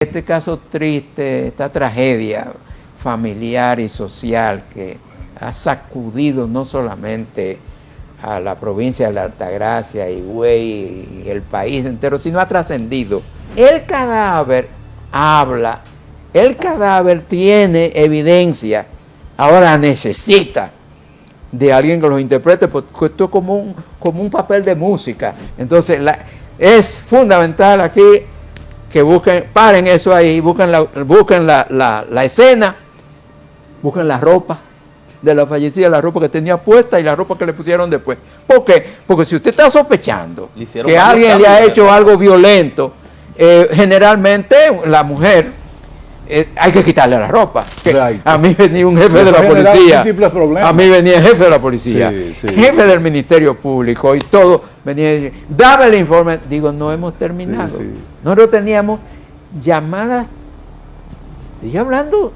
Este caso triste, esta tragedia familiar y social que ha sacudido no solamente a la provincia de la Altagracia, Higüey y el país entero, sino ha trascendido. El cadáver habla, el cadáver tiene evidencia, ahora necesita de alguien que los interprete, porque esto es como un papel de música. Entonces es fundamental aquí que paren eso ahí, busquen la escena, busquen la ropa de la fallecida, la ropa que tenía puesta y la ropa que le pusieron después. ¿Por qué? Porque si usted está sospechando que alguien le ha hecho algo violento, generalmente la mujer hay que quitarle la ropa. A mí venía un jefe de la policía, a mí venía el jefe de la policía, jefe del Ministerio Público y todo, venía y decía, dame el informe. Digo, no hemos terminado. Nosotros teníamos llamadas, estoy hablando,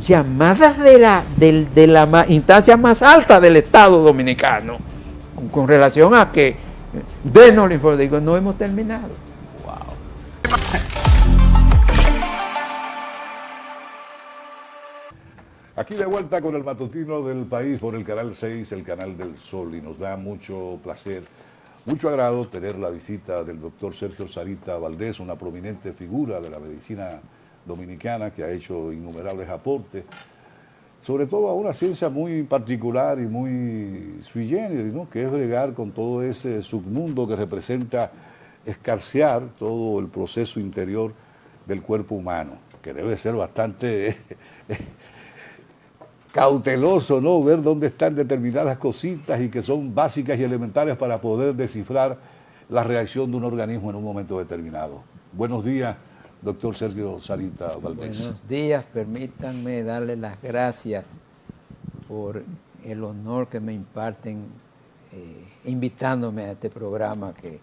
llamadas de la instancia más alta del Estado Dominicano, con relación a que denos el informe. Digo, no hemos terminado. Wow. Aquí de vuelta con el matutino del país por el Canal 6, el Canal del Sol, y nos da mucho placer, mucho agrado tener la visita del doctor Sergio Sarita Valdés, una prominente figura de la medicina dominicana que ha hecho innumerables aportes, sobre todo a una ciencia muy particular y muy sui generis, ¿no? Que es bregar con todo ese submundo que representa escarcear todo el proceso interior del cuerpo humano, que debe ser bastante cauteloso, ¿no? Ver dónde están determinadas cositas y que son básicas y elementales para poder descifrar la reacción de un organismo en un momento determinado. Buenos días, doctor Sergio Sarita Valdés. Buenos días, permítanme darle las gracias por el honor que me imparten invitándome a este programa que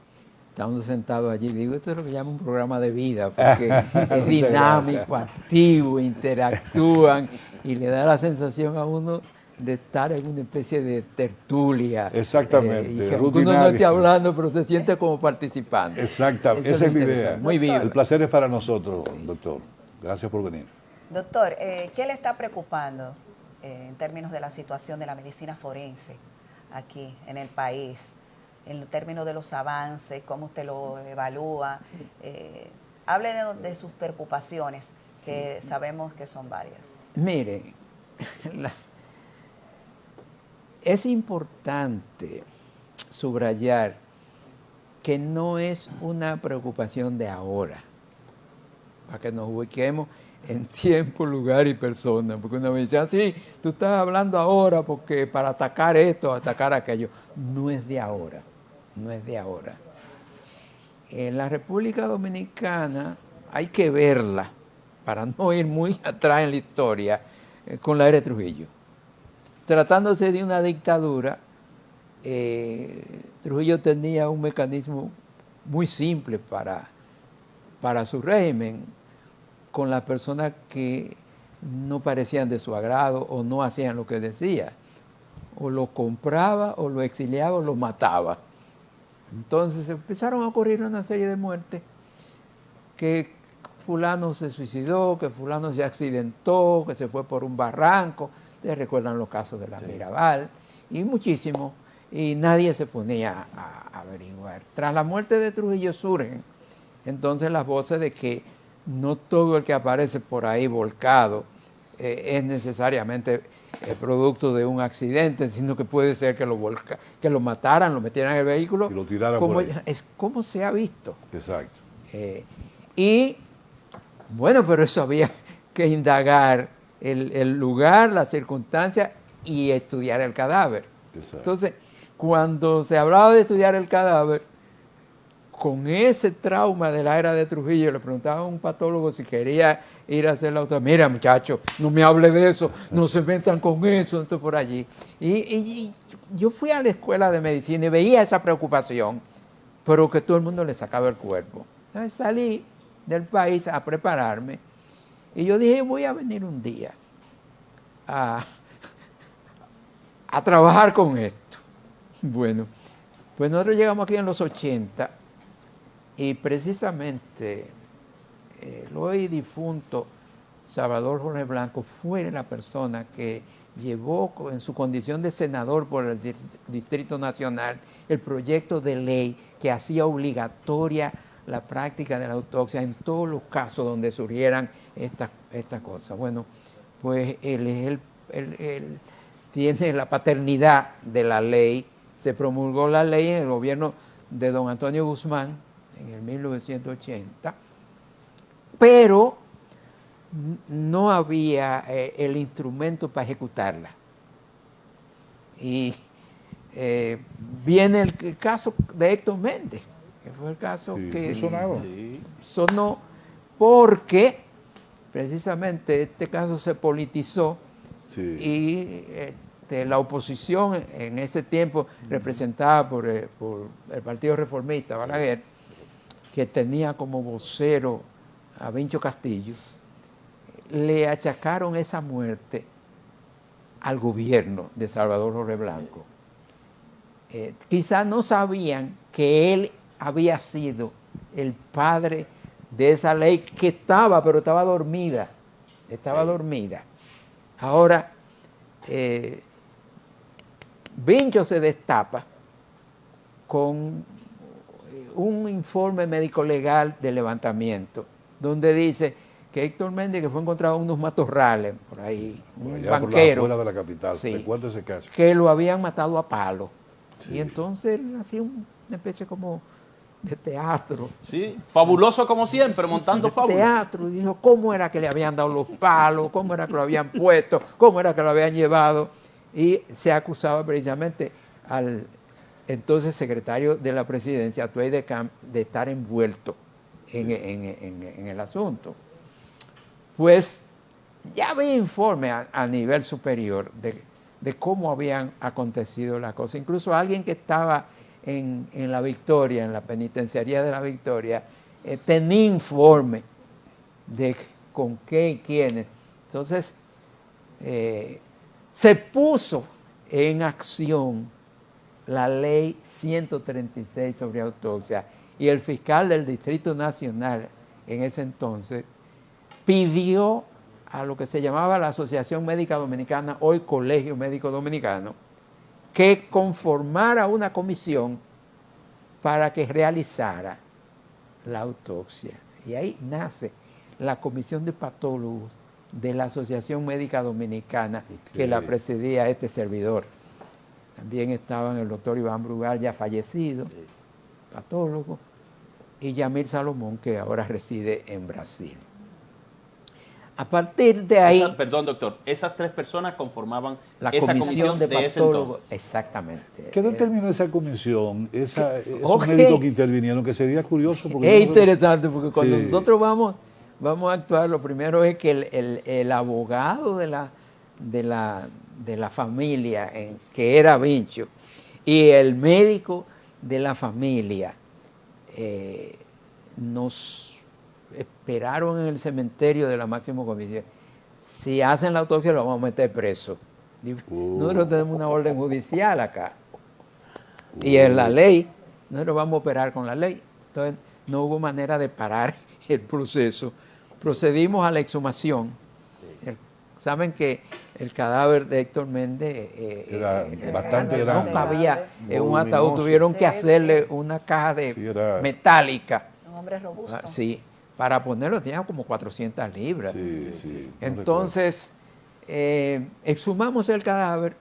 estamos sentados allí. Digo, esto es lo que llamo un programa de vida, porque es dinámico, activo, interactúan y le da la sensación a uno de estar en una especie de tertulia. Exactamente. Y que uno no esté hablando, pero se siente como participante. Exactamente, esa es la idea. Muy bien. El placer es para nosotros, doctor. Gracias por venir. Doctor, ¿qué le está preocupando en términos de la situación de la medicina forense aquí en el país? En términos de los avances, cómo usted lo evalúa. Sí. Hable de sus preocupaciones, que sí, sabemos que son varias. Mire, es importante subrayar que no es una preocupación de ahora, para que nos ubiquemos en tiempo, lugar y persona, porque una vez dice, sí, tú estás hablando ahora porque para atacar esto, atacar aquello. No es de ahora, no es de ahora. En la República Dominicana hay que verla, para no ir muy atrás en la historia, con la era de Trujillo. Tratándose de una dictadura, Trujillo tenía un mecanismo muy simple para su régimen, con las personas que no parecían de su agrado o no hacían lo que decía. O lo compraba, o lo exiliaba, o lo mataba. Entonces empezaron a ocurrir una serie de muertes, que fulano se suicidó, que fulano se accidentó, que se fue por un barranco. Ustedes recuerdan los casos de la Mirabal, y muchísimos, y nadie se ponía a averiguar. Tras la muerte de Trujillo surgen entonces las voces de que no todo el que aparece por ahí volcado es necesariamente producto de un accidente, sino que puede ser que lo mataran, lo metieran en el vehículo, y lo tiraran por ahí. Es como se ha visto. Exacto. Y bueno, pero eso había que indagar el lugar, las circunstancias y estudiar el cadáver. Exacto. Entonces, cuando se hablaba de estudiar el cadáver, con ese trauma de la era de Trujillo, le preguntaba a un patólogo si quería ir a hacer la autopsia. Mira, muchacho, no me hable de eso, no se metan con eso, entonces por allí. Y yo fui a la escuela de medicina y veía esa preocupación, pero que todo el mundo le sacaba el cuerpo. Entonces salí del país a prepararme y yo dije, voy a venir un día a trabajar con esto. Bueno, pues nosotros llegamos aquí en los 80 y precisamente el hoy difunto Salvador Jorge Blanco fue la persona que llevó en su condición de senador por el Distrito Nacional el proyecto de ley que hacía obligatoria la práctica de la autopsia en todos los casos donde surgieran estas cosas. Bueno, pues él tiene la paternidad de la ley. Se promulgó la ley en el gobierno de don Antonio Guzmán en el 1980, pero no había el instrumento para ejecutarla. Y viene el caso de Héctor Méndez, que fue el caso que sonó porque precisamente este caso se politizó y la oposición en ese tiempo, representada por el Partido Reformista, Balaguer, que tenía como vocero a Vincho Castillo, le achacaron esa muerte al gobierno de Salvador Jorge Blanco. Quizás no sabían que él había sido el padre de esa ley que pero estaba dormida. Estaba dormida. Ahora, Vincho se destapa con un informe médico-legal de levantamiento, donde dice que Héctor Méndez, que fue encontrado en unos matorrales por ahí, un banquero, por la afuera de la capital, recuerda ese caso, que lo habían matado a palo. Y entonces él hacía una especie como de teatro. Sí, fabuloso como siempre, montando fábulas. Teatro, y dijo cómo era que le habían dado los palos, cómo era que lo habían puesto, cómo era que lo habían llevado. Y se acusaba precisamente al entonces secretario de la presidencia, Atuey de Camp, de estar envuelto en el asunto. Pues ya había informe a nivel superior de cómo habían acontecido las cosas. Incluso alguien que estaba en La Victoria, en la penitenciaría de La Victoria, tenía informe de con qué y quiénes. Entonces, se puso en acción la ley 136 sobre autopsia, y el fiscal del Distrito Nacional en ese entonces pidió a lo que se llamaba la Asociación Médica Dominicana, hoy Colegio Médico Dominicano, que conformara una comisión para que realizara la autopsia. Y ahí nace la Comisión de Patólogos de la Asociación Médica Dominicana, que la presidía este servidor. También estaban el doctor Iván Brugal, ya fallecido, patólogo, y Yamil Salomón, que ahora reside en Brasil. A partir de ahí... Perdón, doctor, esas tres personas conformaban la esa comisión de ese patólogos. entonces. Exactamente. ¿Qué determinó esa comisión? Esos médicos que intervinieron, que sería curioso. Porque es interesante, porque cuando nosotros vamos a actuar, lo primero es que el abogado de la familia, que era Vincho, y el médico de la familia, nos esperaron en el cementerio de la máxima comisión. Si hacen la autopsia, lo vamos a meter preso. Nosotros tenemos una orden judicial acá. Y en la ley, nosotros vamos a operar con la ley. Entonces, no hubo manera de parar el proceso. Procedimos a la exhumación. Saben que el cadáver de Héctor Méndez era bastante grande. No cabía en un ataúd. Tuvieron que hacerle una caja metálica. Un hombre robusto. Sí, para ponerlo tenía como 400 libras. Sí. Entonces, exhumamos el cadáver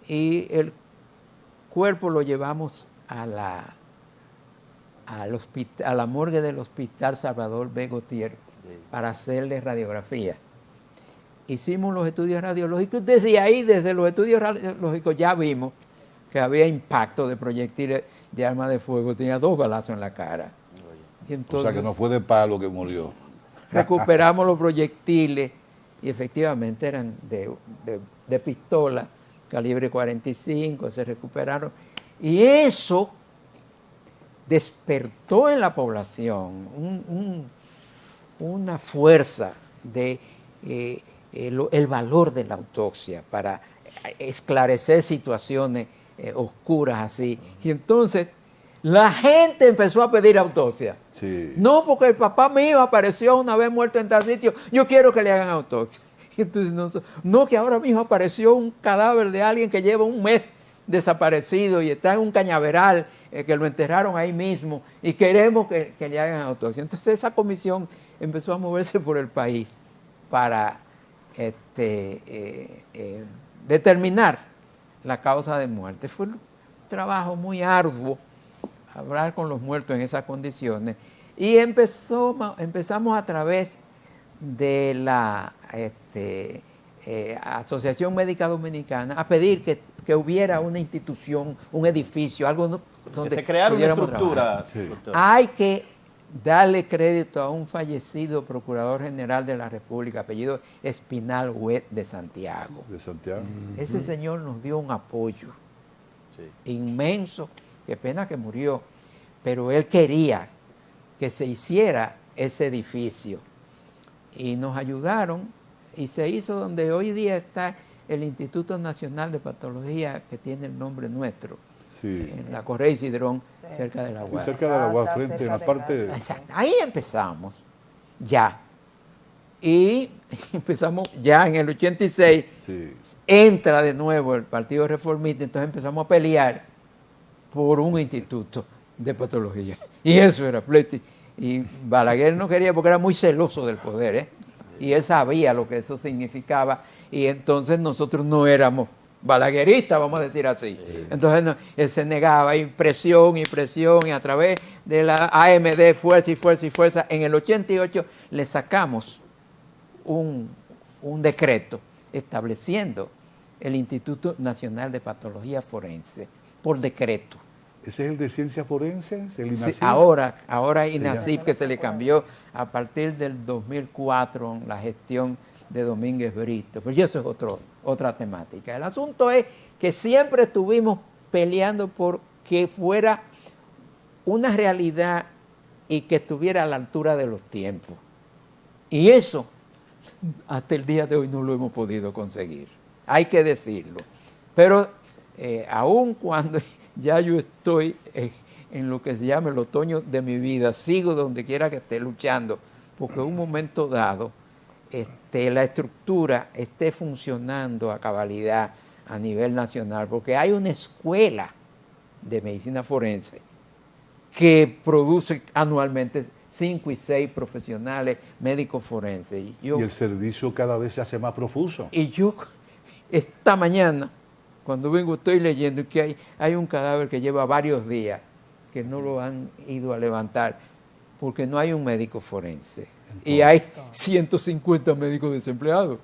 y el cuerpo lo llevamos a la morgue del Hospital Salvador B. Gautier para hacerle radiografía. Hicimos los estudios radiológicos. Desde ahí, desde los estudios radiológicos, ya vimos que había impacto de proyectiles de arma de fuego. Tenía 2 balazos en la cara. Y entonces, o sea que no fue de palo que murió. Recuperamos los proyectiles y efectivamente eran de pistola, calibre 45, se recuperaron. Y eso despertó en la población una fuerza de el valor de la autopsia para esclarecer situaciones oscuras así. Y entonces la gente empezó a pedir autopsia. Sí. No, porque el papá mío apareció una vez muerto en tal sitio, yo quiero que le hagan autopsia. Entonces, no, que ahora mismo apareció un cadáver de alguien que lleva un mes desaparecido y está en un cañaveral, que lo enterraron ahí mismo, y queremos que le hagan autopsia. Entonces esa comisión empezó a moverse por el país para determinar la causa de muerte. Fue un trabajo muy arduo hablar con los muertos en esas condiciones, y empezamos a través de la Asociación Médica Dominicana a pedir que hubiera una institución, un edificio, algo donde que se creara una estructura. Sí. Hay que darle crédito a un fallecido Procurador General de la República, apellido Espinal Huet de Santiago. De Santiago. Ese señor nos dio un apoyo Sí. inmenso, qué pena que murió, pero él quería que se hiciera ese edificio y nos ayudaron y se hizo donde hoy día está el Instituto Nacional de Patología, que tiene el nombre nuestro, Sí. en la Correa Cidrón, Sí. cerca de la Sí, UAS. cerca de la UAS, frente, en Cerca la de parte... casa. Exacto. Ahí empezamos, ya. Y empezamos ya en el 86, Sí. entra de nuevo el Partido Reformista, entonces empezamos a pelear por un instituto de patología. Y eso era pleito. Y Balaguer no quería porque era muy celoso del poder, ¿eh? Y él sabía lo que eso significaba, y entonces nosotros no éramos balagueristas, vamos a decir así. Entonces él se negaba, y presión, y a través de la AMD, fuerza y fuerza y fuerza, en el 88 le sacamos un decreto estableciendo el Instituto Nacional de Patología Forense, por decreto. ¿Ese es el de ciencias forenses? ¿El Sí, INACIF? ahora INACIF, que se le cambió a partir del 2004 en la gestión de Domínguez Brito. Pero eso es otra temática. El asunto es que siempre estuvimos peleando por que fuera una realidad y que estuviera a la altura de los tiempos. Y eso, hasta el día de hoy, no lo hemos podido conseguir. Hay que decirlo. Pero aun cuando ya yo estoy en lo que se llama el otoño de mi vida, sigo donde quiera que esté luchando, porque en un momento dado la estructura esté funcionando a cabalidad a nivel nacional, porque hay una escuela de medicina forense que produce anualmente 5 y 6 profesionales médicos forenses. Y el servicio cada vez se hace más profuso. Y yo, esta mañana, cuando vengo, estoy leyendo que hay un cadáver que lleva varios días que no lo han ido a levantar porque no hay un médico forense. Y hay 150 médicos desempleados.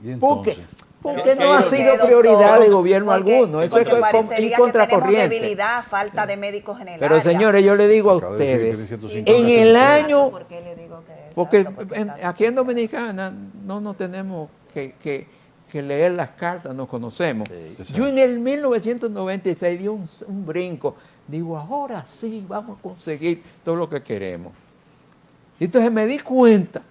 ¿Y ¿Por qué? entonces? Porque Pero no ha sí, sido doctor, prioridad de gobierno porque- alguno. Eso es porque parecería ir que contracorriente. tenemos debilidad, falta de médicos en el Pero área. señores, yo le digo a Acaba de decir que ustedes, tiene 150 en el secretarios. año, ¿Por qué le digo que porque exacto? Porque está- aquí en Dominicana no nos tenemos que leer las cartas, nos conocemos. Sí. Yo en el 1996 di un brinco. Digo, ahora sí vamos a conseguir todo lo que queremos. Entonces me di cuenta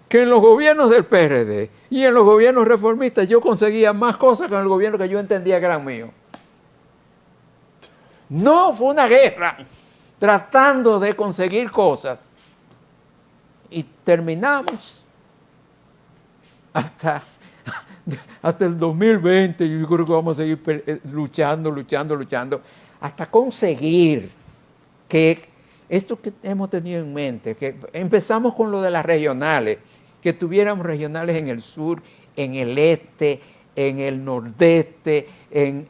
que en los gobiernos del PRD y en los gobiernos reformistas yo conseguía más cosas que en el gobierno que yo entendía que eran míos. No, fue una guerra tratando de conseguir cosas. Y terminamos hasta el 2020, yo creo que vamos a seguir luchando, hasta conseguir que esto que hemos tenido en mente, que empezamos con lo de las regionales, que tuviéramos regionales en el sur, en el este, en el nordeste, el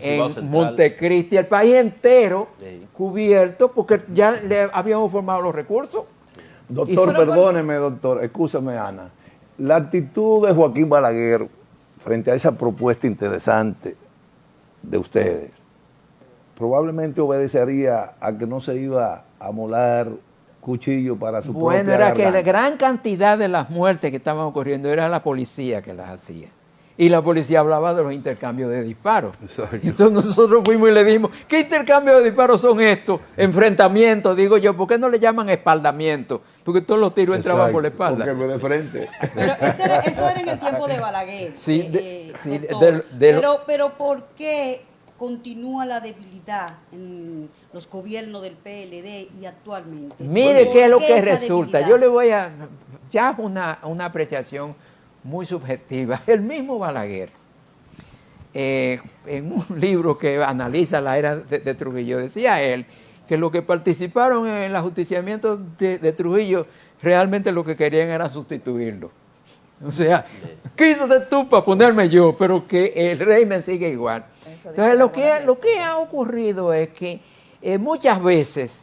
Cibao Central. Montecristi, el país entero Sí. cubierto, porque ya le habíamos formado los recursos. Doctor, solo perdóneme, doctor, escúchame, Ana. La actitud de Joaquín Balaguer frente a esa propuesta interesante de ustedes probablemente obedecería a que no se iba a molar cuchillo para su Bueno, propia era que la garganta. gran cantidad de las muertes que estaban ocurriendo era la policía que las hacía. Y la policía hablaba de los intercambios de disparos. Exacto. Entonces nosotros fuimos y le dijimos, ¿qué intercambios de disparos son estos? Enfrentamientos, digo yo, ¿por qué no le llaman espaldamiento? Porque todos los tiros entraban por la espalda. Porque de frente. Pero eso era en el tiempo de Balaguer. Sí, sí, doctor. del- pero ¿por qué continúa la debilidad en los gobiernos del PLD y actualmente. Mire qué es lo que esa resulta. debilidad? Yo le voy a... Ya una apreciación muy subjetiva. El mismo Balaguer, en un libro que analiza la era de Trujillo, decía él que los que participaron en el ajusticiamiento de Trujillo realmente lo que querían era sustituirlo. O sea, quítate tú para ponerme yo, pero que el régimen sigue igual. Entonces, lo que ha ocurrido es que muchas veces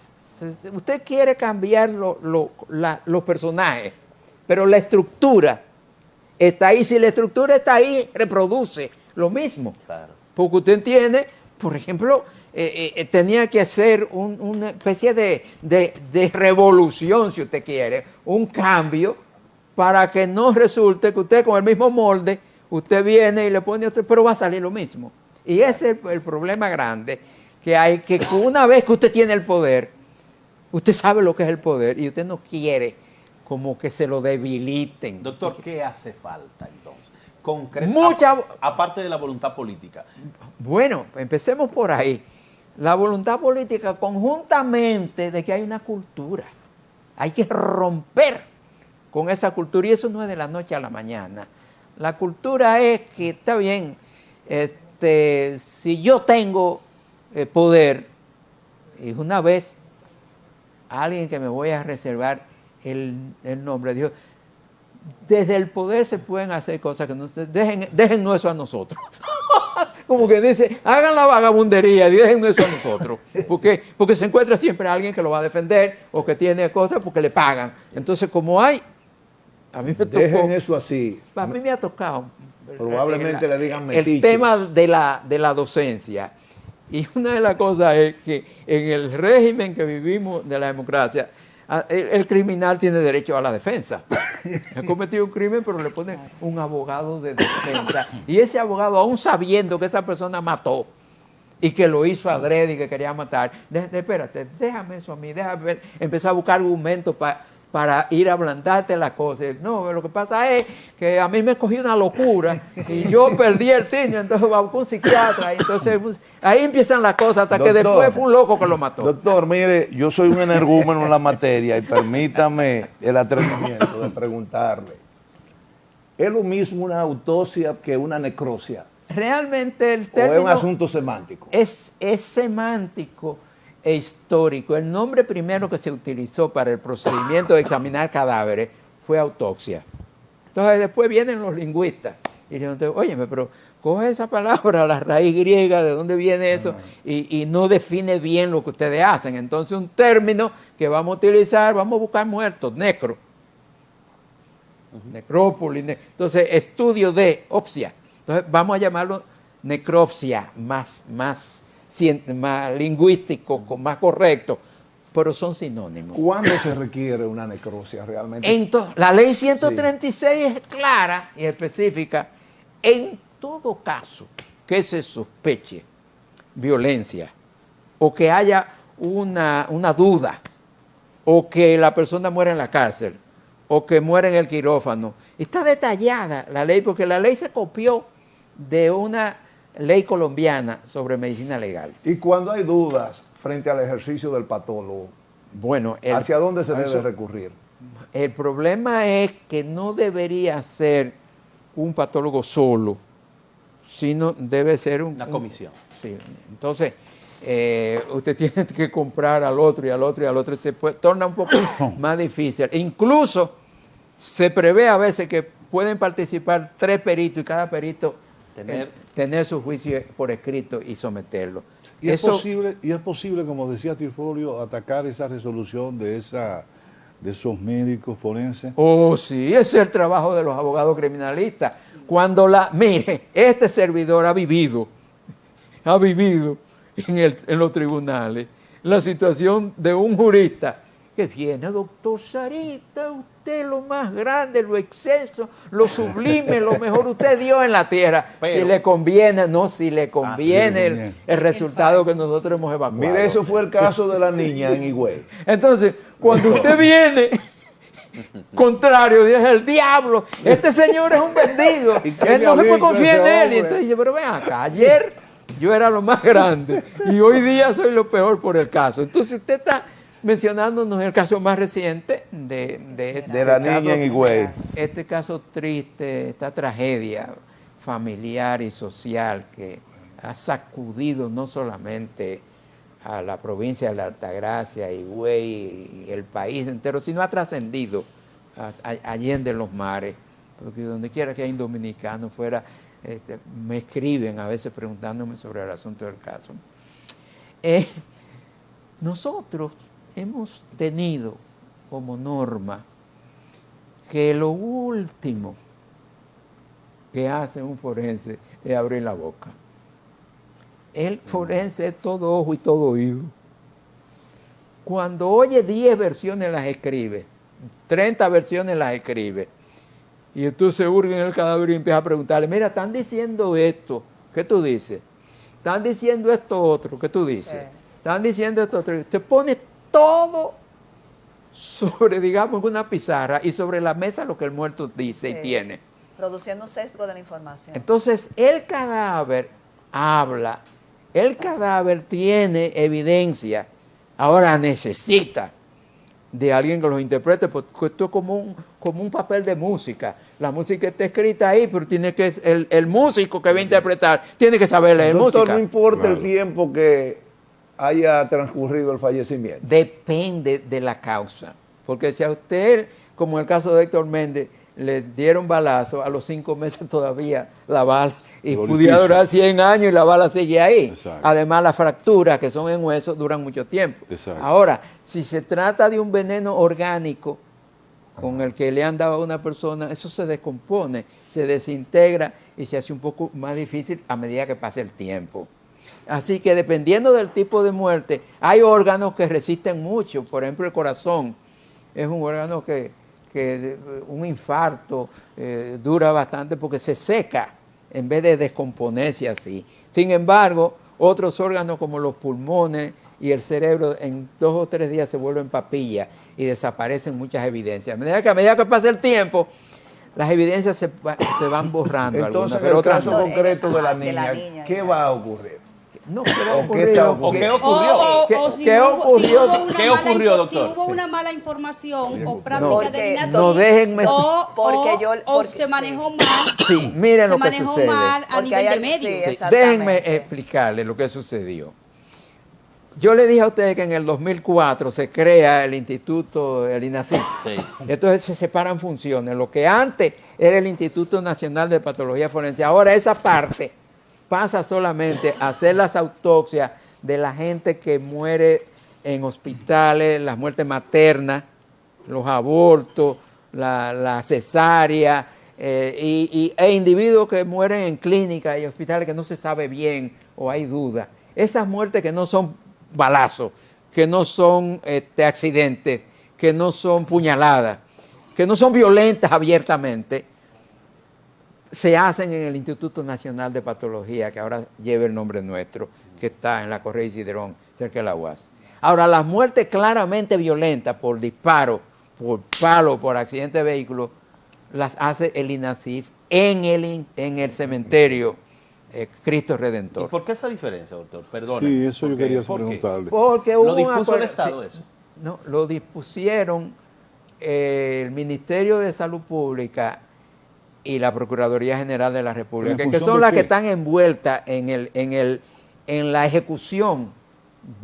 usted quiere cambiar los personajes, pero la estructura está ahí. Si la estructura está ahí, reproduce lo mismo. Claro. Porque usted entiende, por ejemplo, tenía que hacer una especie de revolución, si usted quiere, un cambio, para que no resulte que usted con el mismo molde, usted viene y le pone otro, pero va a salir lo mismo. Y ese es el problema grande, que hay que una vez que usted tiene el poder, usted sabe lo que es el poder y usted no quiere como que se lo debiliten. Doctor, ¿qué hace falta entonces? Aparte de la voluntad política. Bueno, empecemos por ahí. La voluntad política conjuntamente de que hay una cultura. Hay que romper con esa cultura y eso no es de la noche a la mañana. La cultura es que, está bien, si yo tengo poder, y una vez alguien que me voy a reservar el nombre, dijo, desde el poder se pueden hacer cosas que no se dejen eso a nosotros. Como que dice, hagan la vagabundería y dejen eso a nosotros. Porque se encuentra siempre alguien que lo va a defender o que tiene cosas porque le pagan. Entonces, como hay, a mí me tocó. Dejen eso así. A mí me ha tocado. Probablemente le digan metiches. El tema de la docencia. Y una de las cosas es que en el régimen que vivimos de la democracia, el criminal tiene derecho a la defensa. Ha cometido un crimen, pero le ponen un abogado de defensa. Y ese abogado, aún sabiendo que esa persona mató y que lo hizo adrede y que quería matar, espérate, déjame eso a mí, déjame empezar a buscar argumentos para ir a ablandarte la cosa. No, lo que pasa es que a mí me cogió una locura y yo perdí el tino, entonces va con un psiquiatra. Y entonces ahí empiezan las cosas hasta que después fue un loco que lo mató. Doctor, mire, yo soy un energúmeno en la materia y permítame el atrevimiento de preguntarle. ¿Es lo mismo una autopsia que una necropsia? Realmente el término... ¿O es un asunto semántico? Es semántico e histórico. El nombre primero que se utilizó para el procedimiento de examinar cadáveres fue autopsia. Entonces después vienen los lingüistas y dicen, óyeme, pero coge esa palabra, la raíz griega, ¿de dónde viene eso? Y no define bien lo que ustedes hacen. Entonces un término que vamos a utilizar, vamos a buscar muertos, necro. Necrópolis. Entonces estudio de opsia. Entonces vamos a llamarlo necropsia, más lingüístico, más correcto, pero son sinónimos. ¿Cuándo se requiere una necropsia realmente? Entonces, la ley 136 es clara y específica. En todo caso que se sospeche violencia o que haya una duda o que la persona muera en la cárcel o que muera en el quirófano, está detallada la ley porque la ley se copió de una ley colombiana sobre medicina legal. Y cuando hay dudas frente al ejercicio del patólogo, bueno, ¿hacia dónde se debe recurrir? El problema es que no debería ser un patólogo solo, sino debe ser una comisión. Sí, entonces usted tiene que comprar al otro y al otro y al otro, y se torna un poco más difícil. Incluso se prevé a veces que pueden participar 3 peritos y cada perito tener su juicio por escrito y someterlo. Y es posible, como decía Trifolio, atacar esa resolución de esos médicos forenses. Oh, sí, ese es el trabajo de los abogados criminalistas. Mire, este servidor ha vivido en los tribunales la situación de un jurista que viene, doctor Sarita, usted lo más grande, lo exceso, lo sublime, lo mejor usted dio en la tierra. Pero, si le conviene el resultado que nosotros hemos evacuado. Mire, eso fue el caso de la niña en Higüey. Entonces, cuando usted viene contrario, dice el diablo, este señor es un vendido, él no se puede confiar en él. Y entonces dice, pero ven acá, ayer yo era lo más grande y hoy día soy lo peor por el caso. Entonces usted está mencionándonos el caso más reciente de la niña en Higüey. Este caso triste, esta tragedia familiar y social que ha sacudido no solamente a la provincia de la Altagracia, Higüey y el país entero, sino ha trascendido allende los mares, porque donde quiera que hay un dominicano fuera, me escriben a veces preguntándome sobre el asunto del caso. Nosotros hemos tenido como norma que lo último que hace un forense es abrir la boca. El forense es todo ojo y todo oído. Cuando oye 10 versiones las escribe, 30 versiones las escribe. Y entonces hurga en el cadáver y empieza a preguntarle, mira, están diciendo esto, ¿qué tú dices? Están diciendo esto otro, ¿qué tú dices? Están diciendo esto otro. Te pone todo sobre, digamos, una pizarra y sobre la mesa lo que el muerto dice y tiene. Produciendo un sesgo de la información. Entonces, el cadáver habla, el cadáver tiene evidencia, ahora necesita de alguien que los interprete, porque esto es como un papel de música. La música está escrita ahí, pero tiene que el músico que va a interpretar tiene que saber leer Doctor, música. no importa el tiempo que haya transcurrido el fallecimiento. Depende de la causa, porque si a usted, como en el caso de Héctor Méndez, le dieron balazo, a los 5 meses todavía la bala, y pudiera durar 100 años y la bala sigue ahí. Exacto. Además, las fracturas que son en hueso duran mucho tiempo. Exacto. Ahora, si se trata de un veneno orgánico con el que le han dado a una persona, eso se descompone, se desintegra y se hace un poco más difícil a medida que pasa el tiempo. Así que dependiendo del tipo de muerte, hay órganos que resisten mucho. Por ejemplo, el corazón es un órgano que un infarto dura bastante porque se seca en vez de descomponerse así. Sin embargo, otros órganos como los pulmones y el cerebro en 2 o 3 días se vuelven papilla y desaparecen muchas evidencias. A medida que pasa el tiempo, las evidencias se van borrando. Entonces, algunas, pero en el otras caso no. concreto de la de la niña, niña, ¿qué ya. va a ocurrir? No, ¿qué va a ¿O qué ocurrir? está ¿O qué ocurriendo? ocurrió? Si ¿Qué hubo ocurrió? una ¿Qué mala ocurrió, info- doctor? Si hubo Sí. una mala información o No, práctica de adivinación, no déjenme- o se manejó mal, Sí, miren se lo que manejó sucede. mal a Porque nivel hay de medios. sí, Sí, exactamente. déjenme explicarle lo que sucedió. Yo le dije a ustedes que en el 2004 se crea el instituto, el INACIF. Sí. Entonces se separan funciones. Lo que antes era el Instituto Nacional de Patología Forense, ahora esa parte pasa solamente a hacer las autopsias de la gente que muere en hospitales, las muertes maternas, los abortos, la cesárea, e individuos que mueren en clínicas y hospitales que no se sabe bien o hay dudas. Esas muertes que no son balazos, que no son accidentes, que no son puñaladas, que no son violentas abiertamente, se hacen en el Instituto Nacional de Patología, que ahora lleva el nombre nuestro, que está en la Correa Isidrón, cerca de la UAS. Ahora, las muertes claramente violentas por disparo, por palo, por accidente de vehículo, las hace el INACIF en el cementerio Cristo ¿Y Redentor. por qué esa diferencia, doctor? Perdón. Sí, eso yo quería preguntarle. Porque ¿Lo hubo un dispuso el acuerdo- Estado sí, eso? No, lo dispusieron el Ministerio de Salud Pública y la Procuraduría General de la República, ¿Pero en que función son de las qué? que están envueltas en la ejecución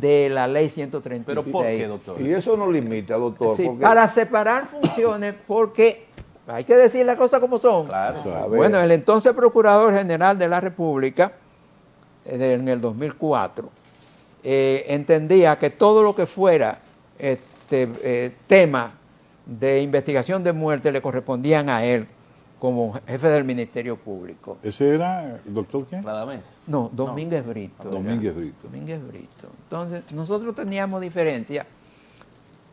de la Ley 136. ¿Pero por qué, doctor? Y eso no limita, doctor. Sí, porque para separar funciones, porque hay que decir las cosas como son. Claro. A ver, Bueno, el entonces Procurador General de la República, en el 2004, entendía que todo lo que fuera tema de investigación de muerte le correspondían a él como jefe del Ministerio Público. ¿Ese era el doctor quién? Radamés. No, Domínguez Brito. era. Domínguez Brito. Domínguez Brito. Entonces, nosotros teníamos diferencia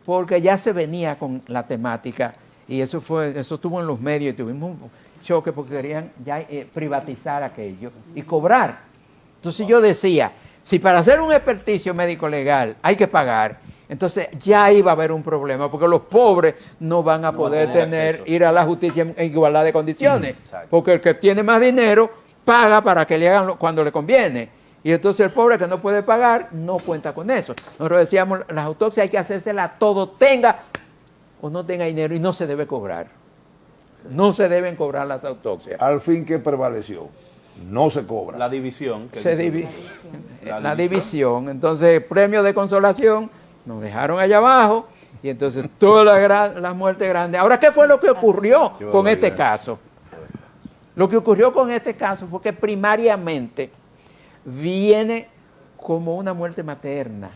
porque ya se venía con la temática y eso estuvo en los medios y tuvimos un choque porque querían ya privatizar aquello y cobrar. Entonces yo decía, si para hacer un experticio médico legal hay que pagar, entonces ya iba a haber un problema porque los pobres no van a poder tener acceso. ir a la justicia en igualdad de condiciones. Exacto. Porque el que tiene más dinero paga para que le hagan cuando le conviene. Y entonces el pobre que no puede pagar no cuenta con eso. Nosotros decíamos, las autopsias hay que hacérselas todo, tenga o no tenga dinero, y no se debe cobrar. No se deben cobrar las autopsias. Al fin, ¿qué prevaleció? No se cobra. La división. que Se dice- la división. Entonces, premio de consolación, nos dejaron allá abajo, y entonces todas las muertes grandes. Ahora, ¿qué fue lo que ocurrió Qué con este barbaridad. caso? Lo que ocurrió con este caso fue que primariamente viene como una muerte materna,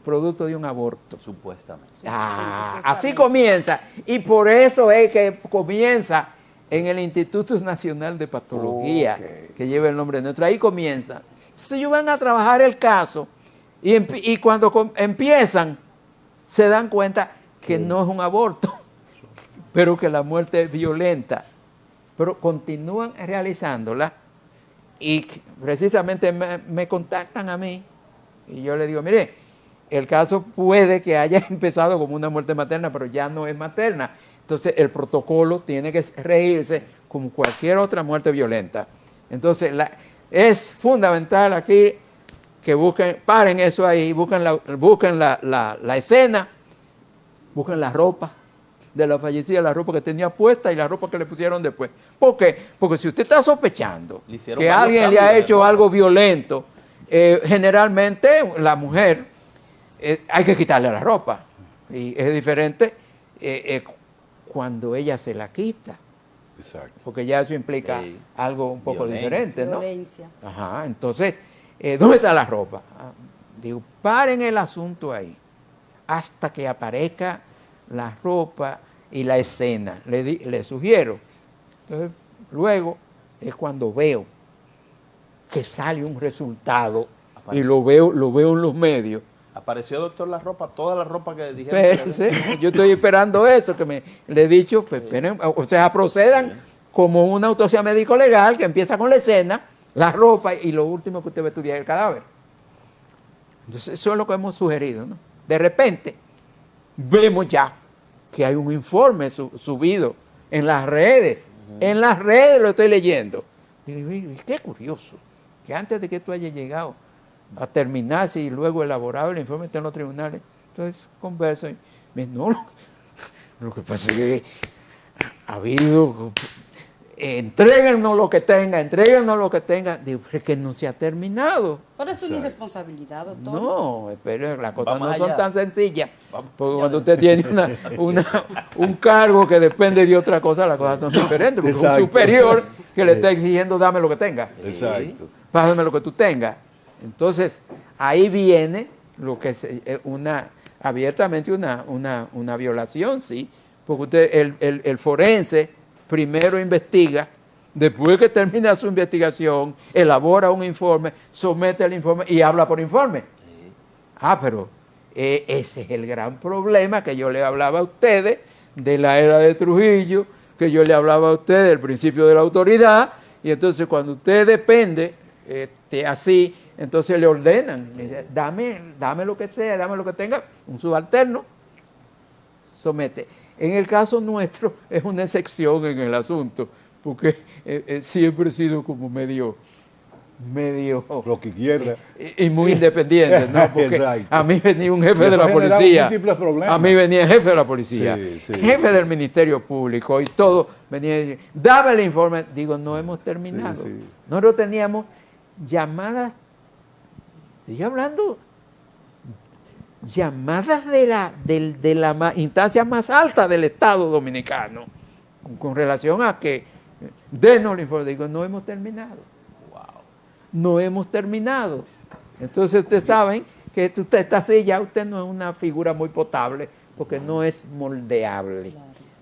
producto de un aborto. Supuestamente. Así comienza. Y por eso es que comienza en el Instituto Nacional de Patología, Ok. que lleva el nombre nuestro. Ahí comienza. Entonces ellos van a trabajar el caso y cuando empiezan se dan cuenta que no es un aborto, pero que la muerte es violenta. Pero continúan realizándola y precisamente me contactan a mí y yo le digo, mire, el caso puede que haya empezado como una muerte materna, pero ya no es materna. Entonces el protocolo tiene que regirse como cualquier otra muerte violenta. Entonces es fundamental aquí que paren eso ahí, busquen la escena, busquen la ropa de la fallecida, la ropa que tenía puesta y la ropa que le pusieron después. ¿Por qué? Porque si usted está sospechando Le hicieron que varios alguien le cambios ha de hecho ropa. algo violento, generalmente la mujer hay que quitarle la ropa. Y es diferente cuando ella se la quita, Exacto. porque ya eso implica Sí. algo un poco Violencia. diferente, ¿no? Violencia. Ajá, entonces, ¿dónde está la ropa? Digo, paren el asunto ahí, hasta que aparezca la ropa y la escena. Le sugiero. Entonces, luego es cuando veo que sale un resultado y lo veo en los medios. Apareció, doctor, la ropa, toda la ropa que dijeron. que Espérense, yo estoy esperando eso, le he dicho, pues, esperen, o sea, procedan como una autopsia médico legal que empieza con la escena, la ropa y lo último que usted va a estudiar es el cadáver. Entonces, eso es lo que hemos sugerido, ¿no? De repente, vemos ya que hay un informe subido en las redes. En las redes lo estoy leyendo. Digo, qué curioso, que antes de que tú hayas llegado a terminarse y luego elaborado el informe está en los tribunales. Entonces converso y me dice, no, lo que pasa es que ha habido, entréguenos lo que tenga. Digo, pero es que no se ha terminado. Pero es una irresponsabilidad, doctor. No, pero las cosas Vamos no son allá. tan sencillas. Vamos Porque allá. cuando usted tiene un cargo que depende de otra cosa, las cosas son diferentes. Porque es un Exacto. superior que le está exigiendo, dame lo que tenga. Exacto. Pásame lo que tú tengas. Entonces, ahí viene lo que es abiertamente una violación, sí. Porque usted, el forense primero investiga, después que termina su investigación, elabora un informe, somete el informe y habla por informe. Pero ese es el gran problema que yo le hablaba a ustedes de la era de Trujillo, que yo le hablaba a ustedes del principio de la autoridad, y entonces cuando usted depende así, entonces le ordenan, le dice, dame lo que sea, dame lo que tenga, un subalterno, somete. En el caso nuestro es una excepción en el asunto, porque siempre he sido como medio Lo que quiera. y muy independiente, ¿no? Porque Exacto. a mí venía un jefe Y de eso la ha generado policía, múltiples problemas. a mí venía el jefe de la policía, Sí, jefe del Ministerio Público y todo, venía y decía, dame el informe. Digo, no hemos terminado. Sí, sí. Nosotros teníamos llamadas, estoy hablando, llamadas de la instancia más alta del Estado dominicano, con relación a que denos el informe. Digo, no hemos terminado. No hemos terminado. Entonces ustedes saben que usted está así, ya usted no es una figura muy potable, porque no es moldeable,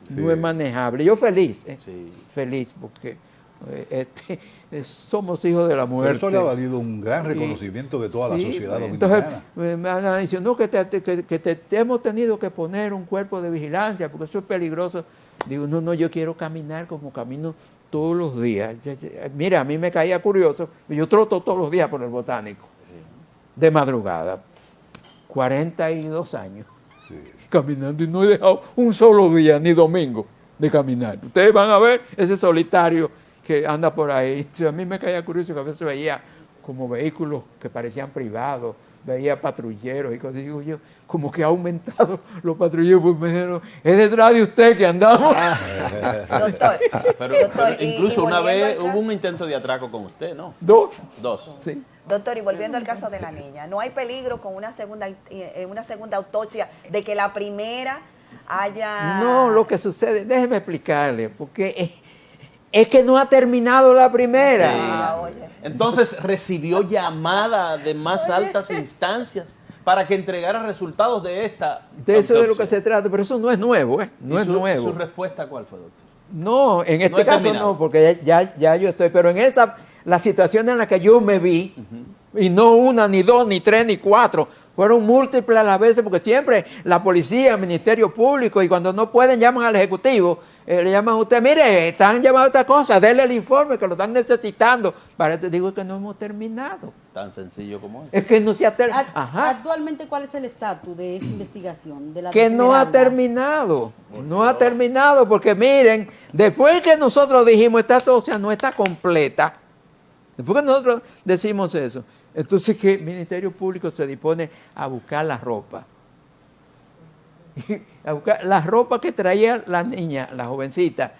no es manejable. Yo feliz, Sí. feliz, porque somos hijos de la Pero muerte. eso le ha valido un gran reconocimiento de toda la Sí, sociedad entonces dominicana. me han dicho, no, que te hemos tenido que poner un cuerpo de vigilancia, porque eso es peligroso. Digo, no, yo quiero caminar como camino todos los días. Mira, a mí me caía curioso, yo troto todos los días por el Botánico, de madrugada, 42 años, Sí. caminando, y no he dejado un solo día, ni domingo, de caminar. Ustedes van a ver ese solitario que anda por ahí. A mí me caía curioso que a veces veía como vehículos que parecían privados, veía patrulleros y cosas, digo yo, como que ha aumentado los patrulleros, pues me dijeron, es detrás de usted que andamos. Doctor, Pero doctor, incluso y una volviendo vez al hubo caso- un intento de atraco con usted, ¿no? Dos. Sí. Doctor, y volviendo al caso de la niña, ¿no hay peligro con una segunda autopsia de que la primera haya... No, lo que sucede, déjeme explicarle, porque es que no ha terminado la primera. Ah, oye. Entonces recibió llamada de más altas instancias para que entregara resultados de esta De eso es de lo que autopsia. se trata, pero eso no es nuevo, ¿eh? No ¿Y es su nuevo. ¿Su respuesta cuál fue, doctor? No, en este No he caso terminado. no, porque ya yo estoy, pero en la situación en la que yo me vi, y no una, ni dos, ni tres, ni cuatro, fueron múltiples a las veces, porque siempre la policía, el Ministerio Público, y cuando no pueden llaman al Ejecutivo, le llaman a usted, mire, están llamando a esta cosa, denle el informe que lo están necesitando. Para eso digo que no hemos terminado. Tan sencillo como es. Es que no se ha terminado. Ajá. Actualmente, ¿cuál es el estatus de esa investigación? De la Que de no ha Esmeralda? terminado, no ha terminado, porque miren, después que nosotros dijimos esta autopsia no está completa, después que nosotros decimos eso, entonces que el Ministerio Público se dispone a buscar la ropa. A buscar la ropa que traía la niña, la jovencita,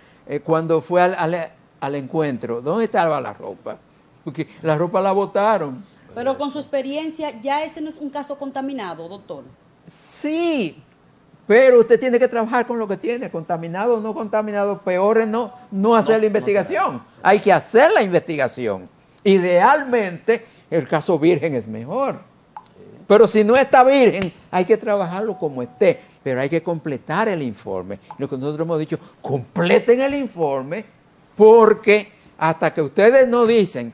cuando fue al encuentro. ¿Dónde estaba la ropa? Porque la ropa la botaron. Pero con su experiencia, ya ese no es un caso contaminado, doctor. Sí, pero usted tiene que trabajar con lo que tiene, contaminado o no contaminado, peor es no hacer la investigación. Hay que hacer la investigación. Idealmente, el caso virgen es mejor. Pero si no está virgen, hay que trabajarlo como esté, pero hay que completar el informe. Lo que nosotros hemos dicho, completen el informe, porque hasta que ustedes no dicen,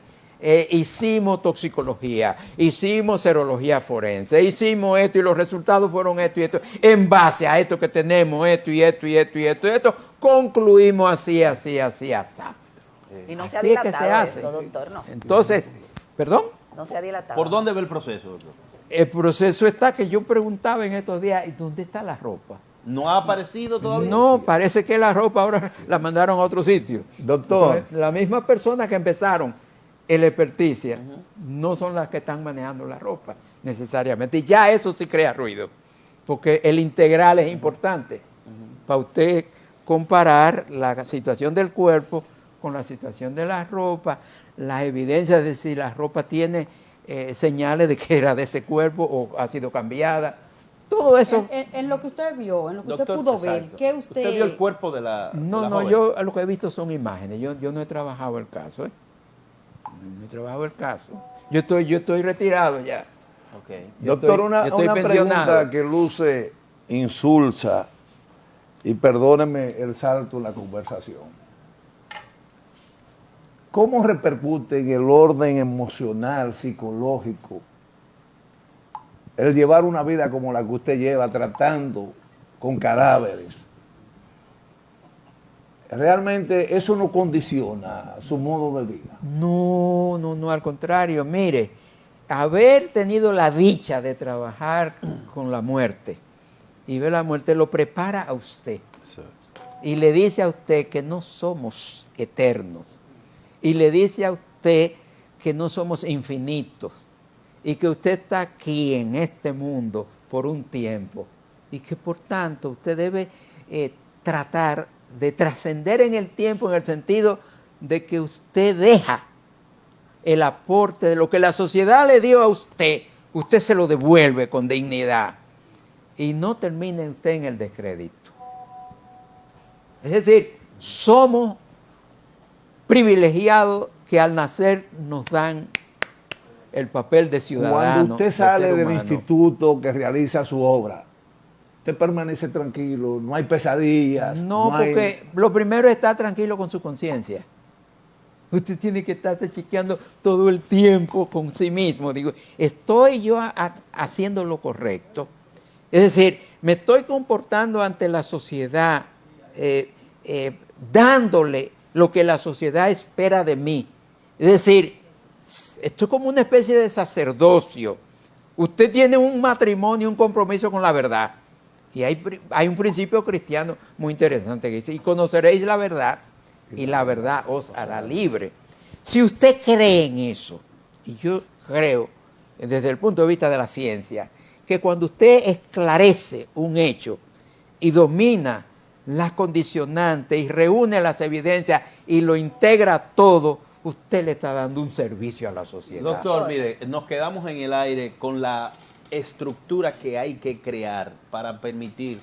hicimos toxicología, hicimos serología forense, hicimos esto y los resultados fueron esto y esto, en base a esto que tenemos, esto y esto y esto y esto y esto, concluimos así. Y no se ha Así es que dilatado se hace. eso, doctor, no. Entonces, ¿perdón? No se ha dilatado. ¿Por dónde ve el proceso, doctor? El proceso está que yo preguntaba en estos días, ¿y dónde está la ropa? ¿No ha aparecido todavía? No, parece que la ropa ahora la mandaron a otro sitio. Doctor. Entonces, la misma persona que empezaron el experticia no son las que están manejando la ropa necesariamente. Y ya eso sí crea ruido, porque el integral es importante para usted comparar la situación del cuerpo con la situación de la ropa, las evidencias de si la ropa tiene señales de que era de ese cuerpo o ha sido cambiada. Todo eso. En lo que usted vio, en lo que Doctor, usted pudo ver, exacto. ¿qué usted...? vio el cuerpo de la No, de la no, joven? yo lo que he visto son imágenes. Yo no he trabajado el caso, ¿eh? No he trabajado el caso. Yo estoy retirado ya. Ok. Yo Doctor, estoy- una yo estoy pensionado. pregunta que luce insulsa, y perdóneme el salto en la conversación. ¿Cómo repercute en el orden emocional, psicológico, el llevar una vida como la que usted lleva, tratando con cadáveres? Realmente eso no condiciona su modo de vida. No, al contrario. Mire, haber tenido la dicha de trabajar con la muerte y ver la muerte lo prepara a usted y le dice a usted que no somos eternos y le dice a usted que no somos infinitos y que usted está aquí en este mundo por un tiempo y que por tanto usted debe tratar de trascender en el tiempo en el sentido de que usted deja el aporte de lo que la sociedad le dio a usted, usted se lo devuelve con dignidad y no termine usted en el descrédito. Es decir, somos privilegiados que al nacer nos dan el papel de ciudadano. Cuando usted de sale ser del humano. instituto que realiza su obra, usted permanece tranquilo, no hay pesadillas. No, hay- porque lo primero es estar tranquilo con su conciencia. Usted tiene que estarse chequeando todo el tiempo con sí mismo. Digo, ¿estoy yo haciendo lo correcto? Es decir, me estoy comportando ante la sociedad, dándole lo que la sociedad espera de mí. Es decir, esto es como una especie de sacerdocio. Usted tiene un matrimonio, un compromiso con la verdad. Y hay un principio cristiano muy interesante que dice, y conoceréis la verdad, y la verdad os hará libre. Si usted cree en eso, Y yo creo, desde el punto de vista de la ciencia, que cuando usted esclarece un hecho y domina las condicionantes y reúne las evidencias y lo integra todo, usted le está dando un servicio a la sociedad. Doctor, mire, nos quedamos en el aire con la estructura que hay que crear para permitir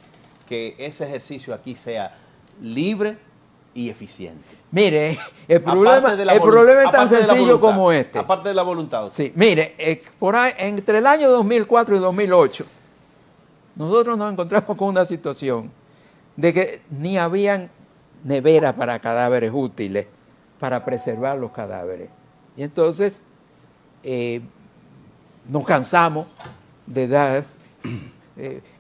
que ese ejercicio aquí sea libre y eficiente. Mire, el problema es tan sencillo como este. Aparte de la voluntad. Sí, mire, por ahí, entre el año 2004 y 2008, nosotros nos encontramos con una situación de que ni habían neveras para cadáveres útiles para preservar los cadáveres. Y entonces nos cansamos de dar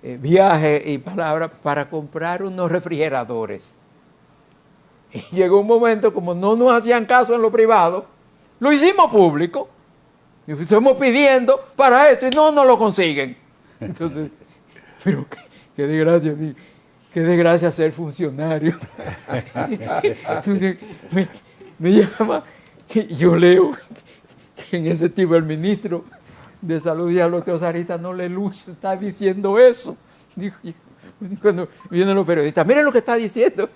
viajes y palabras para comprar unos refrigeradores. Y llegó un momento, como no nos hacían caso en lo privado, lo hicimos público. Y estamos pidiendo para esto y no nos lo consiguen. Entonces, pero qué desgracia, qué desgracia ser funcionario. me llama, yo leo que en ese tipo el ministro de Salud y a los Sarita no le luce, está diciendo eso. Dijo, cuando vienen los periodistas, miren lo que está diciendo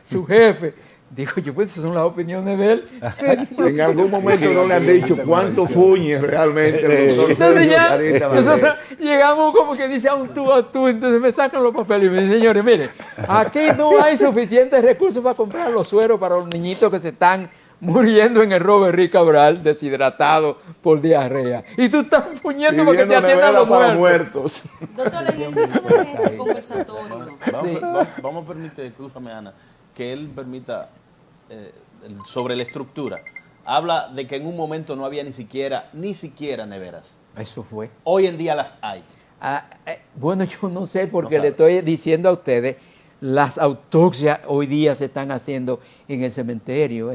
su jefe. Dijo yo, pues esas son las opiniones de él. En algún momento no le han dicho cuánto fuñe realmente el doctor Entonces ya, Sarita nosotros Valdés. llegamos como que dice a un tú a tú, entonces me sacan los papeles y me dicen, señores, mire, aquí no hay suficientes recursos para comprar los sueros para los niñitos que se están muriendo en el Robert Rick Cabral, deshidratados por diarrea. Y tú estás fuñendo porque te atiendan los muertos. Doctor, en el inicio de este conversatorio, Vamos a permitir, escúchame Ana, que él permita, sobre la estructura, habla de que en un momento no había ni siquiera neveras. Eso fue. Hoy en día las hay. Bueno, yo no sé porque No le sabe. estoy diciendo a ustedes, las autopsias hoy día se están haciendo en el cementerio.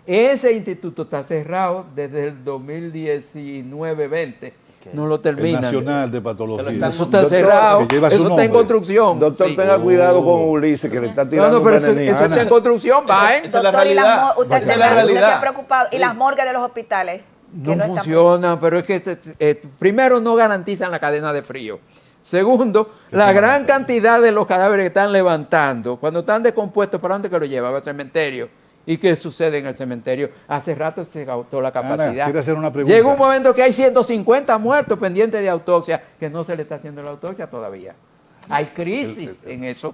Ese instituto está cerrado desde el 2019-20. No lo El terminan. Nacional de Patología. Eso está cerrado, que lleva su eso está en nombre. construcción. Doctor, Sí. tenga cuidado con Ulises, que le está No, tirando no, pero un eso venenito. está en construcción, va, Esa es la Doctor, y realidad. usted Esa es la se realidad. ha preocupado. ¿Y las morgues de los hospitales? Que No están- funciona, pero es que primero no garantizan la cadena de frío. Segundo, la gran cantidad de los cadáveres que están levantando, cuando están descompuestos, ¿para dónde que lo llevan? Al cementerio. ¿Y qué sucede en el cementerio? Hace rato se agotó la capacidad. quiero hacer una pregunta. Llega un momento que hay 150 muertos pendientes de autopsia, que no se le está haciendo la autopsia todavía. Hay crisis en eso,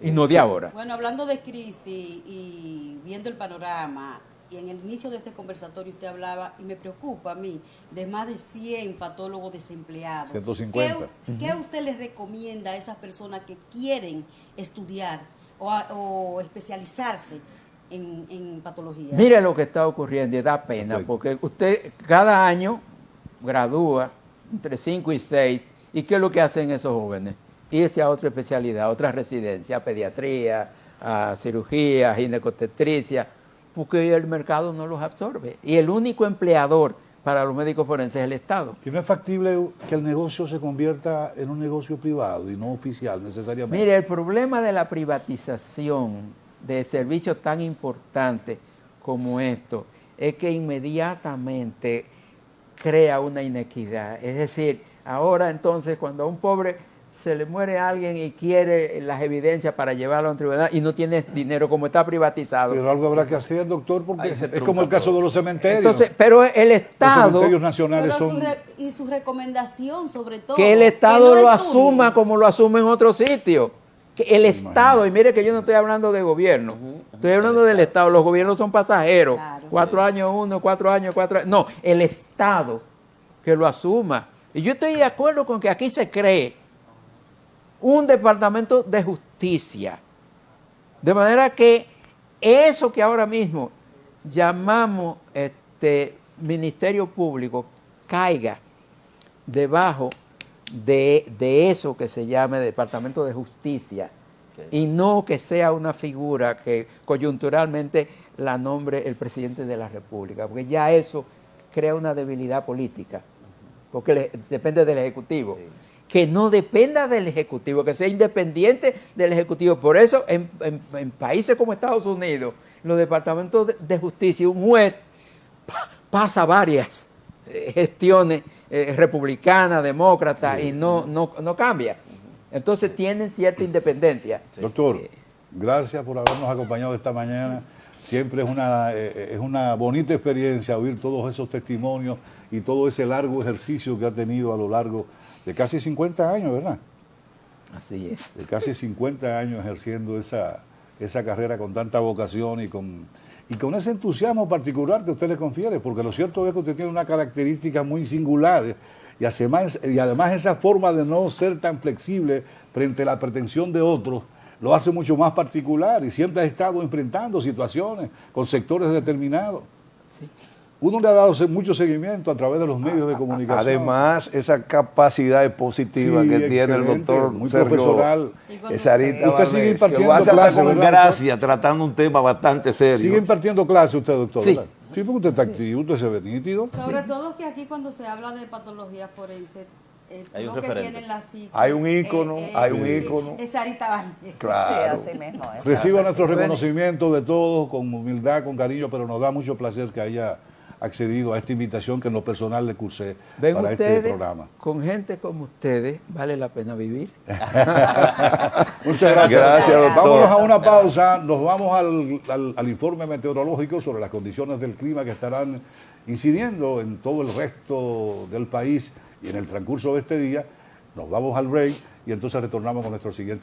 y no de ahora. bueno, hablando de crisis y viendo el panorama, y en el inicio de este conversatorio usted hablaba, y me preocupa a mí, de más de 100 patólogos desempleados. 150. ¿Qué usted les recomienda a esas personas que quieren estudiar o especializarse en patología? Mire lo que está ocurriendo y da pena, Perfecto. porque usted cada año gradúa entre 5 y 6, ¿y qué es lo que hacen esos jóvenes? Irse a otra especialidad, a otra residencia, a pediatría, a cirugía, a ginecobstetricia, porque hoy el mercado no los absorbe. Y el único empleador para los médicos forenses es el Estado. ¿Y no es factible que el negocio se convierta en un negocio privado y no oficial necesariamente? Mire, el problema de la privatización de servicios tan importantes como esto es que inmediatamente crea una inequidad. Es decir, ahora entonces cuando a un pobre se le muere alguien y quiere las evidencias para llevarlo a un tribunal y no tiene dinero como está privatizado. Pero algo habrá que hacer, doctor, porque Ahí se es trunca como el caso todo. de los cementerios. Entonces, pero el los Estado, cementerios nacionales Pero son... y su recomendación, sobre todo. que el Estado no lo estudien. asuma como lo asume en otros sitios. Que el Estado, y mire que yo no estoy hablando de gobierno, estoy hablando del Estado. Los gobiernos son pasajeros. Claro. 4 años uno, 4 años, 4 años. No, el Estado que lo asuma. Y yo estoy de acuerdo con que aquí se cree un departamento de justicia. De manera que eso que ahora mismo llamamos Ministerio Público caiga debajo de eso que se llame Departamento de Justicia, y no que sea una figura que coyunturalmente la nombre el presidente de la República, porque ya eso crea una debilidad política, porque depende del Ejecutivo. Que no dependa del Ejecutivo, que sea independiente del Ejecutivo. Por eso en países como Estados Unidos, los departamentos de justicia, un juez pasa varias gestiones republicanas, demócratas, y no cambia. Entonces tienen cierta independencia. Doctor, gracias por habernos acompañado esta mañana. Siempre es una bonita experiencia oír todos esos testimonios y todo ese largo ejercicio que ha tenido a lo largo de casi 50 años, ¿verdad? Así es. De casi 50 años ejerciendo esa carrera con tanta vocación y con ese entusiasmo particular que usted le confiere, porque lo cierto es que usted tiene una característica muy singular y además esa forma de no ser tan flexible frente a la pretensión de otros lo hace mucho más particular y siempre ha estado enfrentando situaciones con sectores determinados. Sí. Uno le ha dado mucho seguimiento a través de los medios de comunicación. Además, esa capacidad expositiva Sí, que tiene el excelente, doctor muy Sergio profesional. Sarita Usted sigue Valdés, impartiendo que lo hace hasta clases, con ¿verdad? gracia, tratando un tema bastante serio. ¿Sigue impartiendo clase usted, doctor? Sí. ¿Verdad? Sí, porque usted está activo, usted se ve nítido. Sobre todo que aquí cuando se habla de patología forense, Hay un lo que referente. tiene la psique, Hay un ícono, es Sarita Valdés. Claro. Sí, así mismo es. Reciba nuestro reconocimiento de todos, con humildad, con cariño, pero nos da mucho placer que haya accedido a esta invitación que en lo personal le cursé Ven para este ustedes, programa. con gente como ustedes, vale la pena vivir. Muchas gracias. Gracias, doctor. Vámonos a una pausa. Nos vamos al informe meteorológico sobre las condiciones del clima que estarán incidiendo en todo el resto del país y en el transcurso de este día. Nos vamos al break y entonces retornamos con nuestro siguiente